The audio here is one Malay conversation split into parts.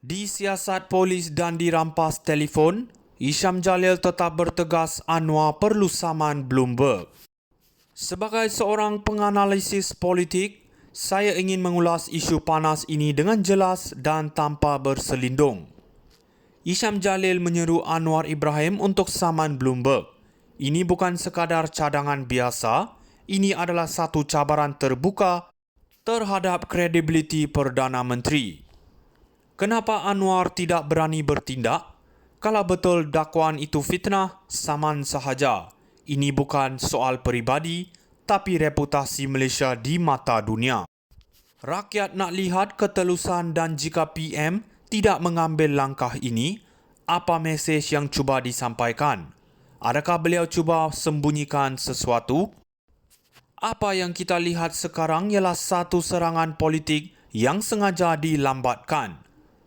Disiasat polis dan dirampas telefon, Hisham Jalil tetap bertegas Anwar perlu saman Bloomberg. Sebagai seorang penganalisis politik, saya ingin mengulas isu panas ini dengan jelas dan tanpa berselindung. Hisham Jalil menyeru Anwar Ibrahim untuk saman Bloomberg. Ini bukan sekadar cadangan biasa, ini adalah satu cabaran terbuka terhadap kredibiliti Perdana Menteri. Kenapa Anwar tidak berani bertindak? Kalau betul dakwaan itu fitnah, saman sahaja. Ini bukan soal peribadi, tapi reputasi Malaysia di mata dunia. Rakyat nak lihat ketelusan dan jika PM tidak mengambil langkah ini, apa mesej yang cuba disampaikan? Adakah beliau cuba sembunyikan sesuatu? Apa yang kita lihat sekarang ialah satu serangan politik yang sengaja dilambatkan.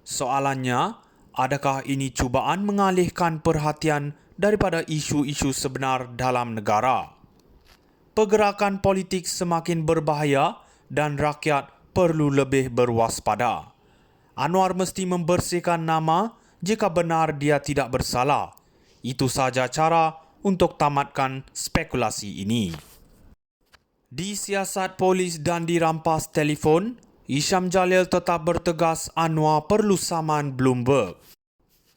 Soalannya, adakah ini cubaan mengalihkan perhatian daripada isu-isu sebenar dalam negara? Pergerakan politik semakin berbahaya dan rakyat perlu lebih berwaspada. Anwar mesti membersihkan nama jika benar dia tidak bersalah. Itu saja cara untuk tamatkan spekulasi ini. Disiasat polis dan dirampas telefon, Hisham Jalil tetap bertegas Anwar perlu saman Bloomberg.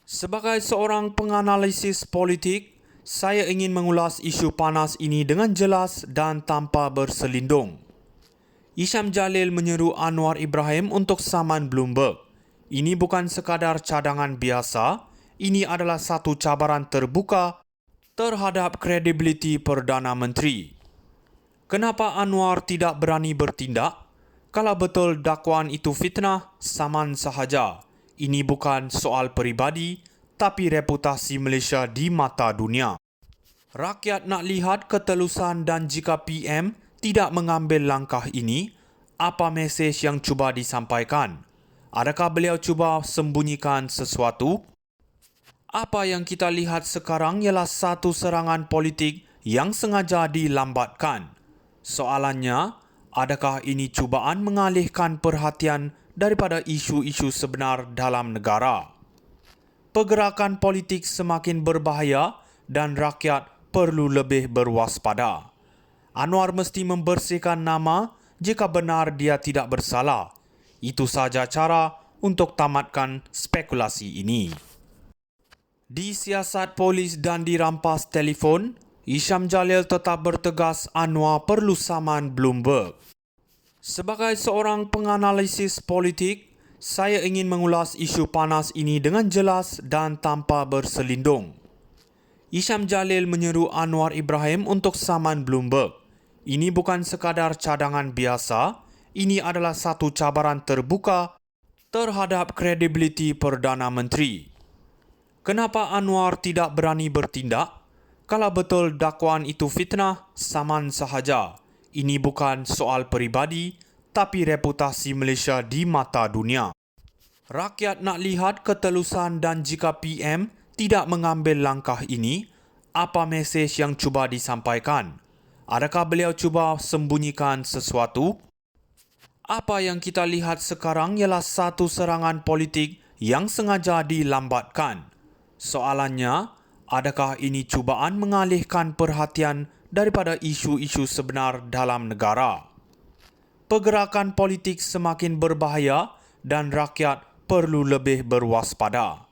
Sebagai seorang penganalisis politik, saya ingin mengulas isu panas ini dengan jelas dan tanpa berselindung. Hisham Jalil menyeru Anwar Ibrahim untuk saman Bloomberg. Ini bukan sekadar cadangan biasa, ini adalah satu cabaran terbuka terhadap kredibiliti Perdana Menteri. Kenapa Anwar tidak berani bertindak? Kalau betul dakwaan itu fitnah, saman sahaja. Ini bukan soal peribadi, tapi reputasi Malaysia di mata dunia. Rakyat nak lihat ketelusan dan jika PM tidak mengambil langkah ini, apa mesej yang cuba disampaikan? Adakah beliau cuba sembunyikan sesuatu? Apa yang kita lihat sekarang ialah satu serangan politik yang sengaja dilambatkan. Soalannya, adakah ini cubaan mengalihkan perhatian daripada isu-isu sebenar dalam negara? Pergerakan politik semakin berbahaya dan rakyat perlu lebih berwaspada. Anwar mesti membersihkan nama jika benar dia tidak bersalah. Itu saja cara untuk tamatkan spekulasi ini. Disiasat polis dan dirampas telefon, Hisham Jalil tetap bertegas Anwar perlu saman Bloomberg. Sebagai seorang penganalisis politik, saya ingin mengulas isu panas ini dengan jelas dan tanpa berselindung. Hisham Jalil menyeru Anwar Ibrahim untuk saman Bloomberg. Ini bukan sekadar cadangan biasa, ini adalah satu cabaran terbuka terhadap kredibiliti Perdana Menteri. Kenapa Anwar tidak berani bertindak? Kalau betul dakwaan itu fitnah, saman sahaja. Ini bukan soal peribadi, tapi reputasi Malaysia di mata dunia. Rakyat nak lihat ketelusan dan jika PM tidak mengambil langkah ini, apa mesej yang cuba disampaikan? Adakah beliau cuba sembunyikan sesuatu? Apa yang kita lihat sekarang ialah satu serangan politik yang sengaja dilambatkan. Soalannya, adakah ini cubaan mengalihkan perhatian daripada isu-isu sebenar dalam negara? Pergerakan politik semakin berbahaya dan rakyat perlu lebih berwaspada.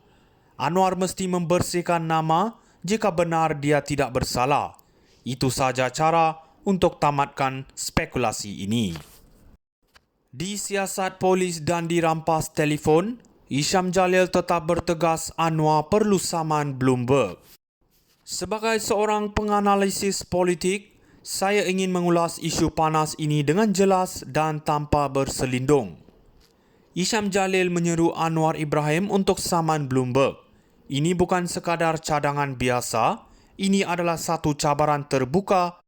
Anwar mesti membersihkan nama jika benar dia tidak bersalah. Itu saja cara untuk tamatkan spekulasi ini. Disiasat polis dan dirampas telefon, Hisham Jalil tetap bertegas Anwar perlu saman Bloomberg. Sebagai seorang penganalisis politik, saya ingin mengulas isu panas ini dengan jelas dan tanpa berselindung. Hisham Jalil menyeru Anwar Ibrahim untuk saman Bloomberg. Ini bukan sekadar cadangan biasa, ini adalah satu cabaran terbuka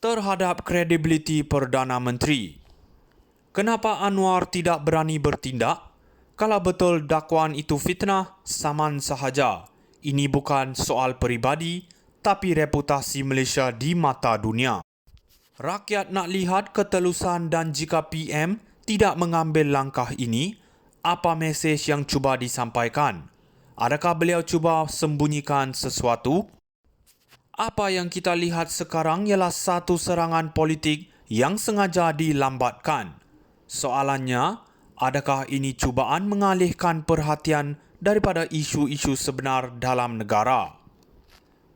terhadap kredibiliti Perdana Menteri. Kenapa Anwar tidak berani bertindak? Kalau betul dakwaan itu fitnah, saman sahaja. Ini bukan soal peribadi, tapi reputasi Malaysia di mata dunia. Rakyat nak lihat ketelusan dan jika PM tidak mengambil langkah ini, apa mesej yang cuba disampaikan? Adakah beliau cuba sembunyikan sesuatu? Apa yang kita lihat sekarang ialah satu serangan politik yang sengaja dilambatkan. Soalannya, adakah ini cubaan mengalihkan perhatian daripada isu-isu sebenar dalam negara?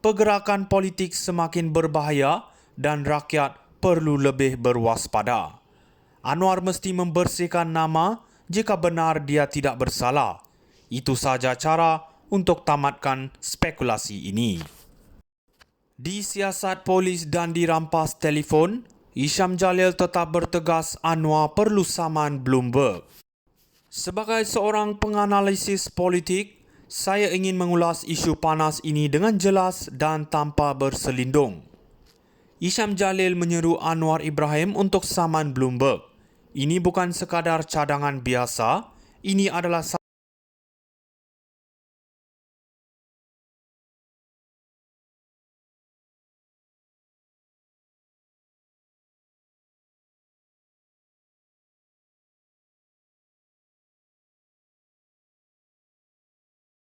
Pergerakan politik semakin berbahaya dan rakyat perlu lebih berwaspada. Anwar mesti membersihkan nama jika benar dia tidak bersalah. Itu saja cara untuk tamatkan spekulasi ini. Disiasat polis dan dirampas telefon, Hisham Jalil tetap bertegas Anwar perlu saman Bloomberg. Sebagai seorang penganalisis politik, saya ingin mengulas isu panas ini dengan jelas dan tanpa berselindung. Hisham Jalil menyeru Anwar Ibrahim untuk saman Bloomberg. Ini bukan sekadar cadangan biasa, ini adalah